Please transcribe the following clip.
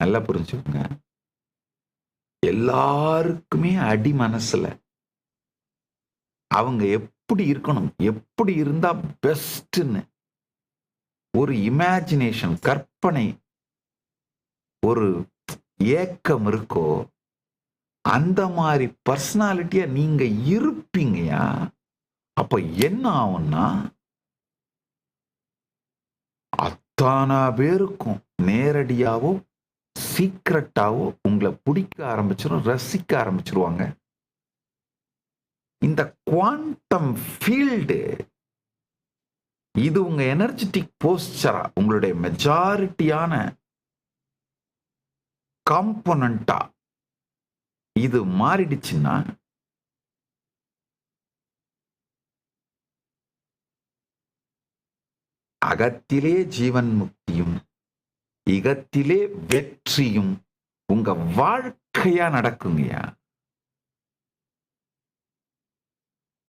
நல்லா புரிஞ்சுக்கோங்க. எல்லாருக்குமே அடி மனசுல அவங்க எப்படி இருக்கணும், எப்படி இருந்தா பெஸ்ட்ன்னு ஒரு இமேஜினேஷன், கற்பனை, ஒரு ஏக்கம் இருக்கோ, அந்த மாதிரி பர்சனாலிட்டியா நீங்க இருப்பீங்கயா. அப்ப என்ன ஆகும்னா, அத்தனை பேருக்கும் நேரடியாவோ சீக்ரெட்டாவோ உங்களை பிடிக்க ஆரம்பிச்சிடும், ரசிக்க ஆரம்பிச்சிருவாங்க. இந்த குவாண்டம் ஃபீல்டு இது உங்க எனர்ஜெட்டிக் போஸ்டரா, உங்களுடைய மெஜாரிட்டியான காம்போனண்டா இது மாறிடுச்சுன்னா, அகத்திலே ஜீவன் முக்தியும் இகத்திலே வெற்றியும் உங்க வாழ்க்கையா நடக்குங்கய்யா.